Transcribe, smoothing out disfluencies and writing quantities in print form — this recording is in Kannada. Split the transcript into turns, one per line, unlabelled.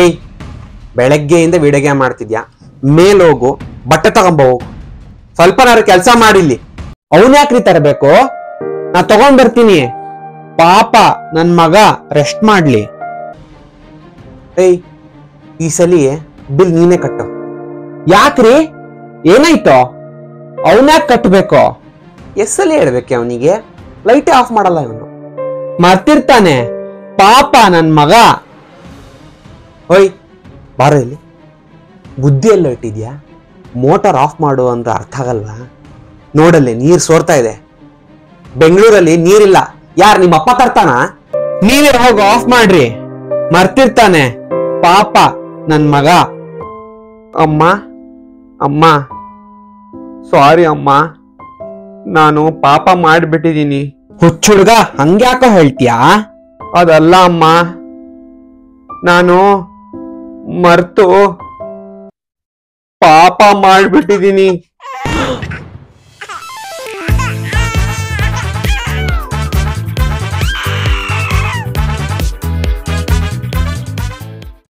ಏಯ್, ಬೆಳಗ್ಗೆಯಿಂದ ವಿಡಿಯೋ ಗೇಮ್ ಮಾಡ್ತಿದ್ಯಾ? ಮೇಲೋಗು, ಬಟ್ಟೆ ತಗೊಂಬೋಗು. ಸ್ವಲ್ಪನಾರು ಕೆಲಸ ಮಾಡಿಲ್ಲಿ. ಅವನ್ ಯಾಕ್ರಿ ತರಬೇಕು? ನಾ ತಗೊಂಡ್ ಬರ್ತೀನಿ. ಪಾಪ ನನ್ ಮಗ ರೆಸ್ಟ್ ಮಾಡ್ಲಿ. ಏಯ್, ಈ ಸಲಿ ಬಿಲ್ ನೀನೇ ಕಟ್ಟು. ಯಾಕ್ರಿ? ಏನಾಯ್ತು? ಅವನ್ಯಾಕ್ ಕಟ್ಟಬೇಕು? ಎಸ್ಸಲಿ ಹೇಳ್ಬೇಕೆ ಅವನಿಗೆ? ಲೈಟೇ ಆಫ್ ಮಾಡಲ್ಲ ಇವನು. ಮರ್ತಿರ್ತಾನೆ ಪಾಪ ನನ್ ಮಗ. ಓಯ್, ಬಾರೋ ಇಲ್ಲಿ. ಬುದ್ಧಿ ಎಲ್ಲ ಇಟ್ಟಿದ್ಯಾ? ಮೋಟಾರ್ ಆಫ್ ಮಾಡು ಅಂದ್ರೆ ಅರ್ಥ ಆಗಲ್ಲ. ನೋಡಲ್ಲಿ ನೀರ್ ಸೋರ್ತಾ ಇದೆ. ಬೆಂಗಳೂರಲ್ಲಿ ನೀರಿಲ್ಲ. ಯಾರ್ ನಿಮ್ಮ ಅಪ್ಪ ತರ್ತಾನ? ನೀವೇ ಹೋಗಿ ಆಫ್ ಮಾಡ್ರಿ. ಮರ್ತಿರ್ತಾನೆ ಪಾಪ ನನ್ ಮಗ. ಅಮ್ಮ ಅಮ್ಮ, ಸಾರಿ ಅಮ್ಮ, ನಾನು ಪಾಪ ಮಾಡ್ಬಿಟ್ಟಿದೀನಿ. ಹುಚ್ಚುಡ್ಗ, ಹಂಗ್ಯಾಕೋ ಹೇಳ್ತೀಯಾ? ಅದಲ್ಲ ಅಮ್ಮ, ನಾನು ಮರ್ತು ಪಾಪ ಮಾಡ್ಬಿಟ್ಟಿದೀನಿ.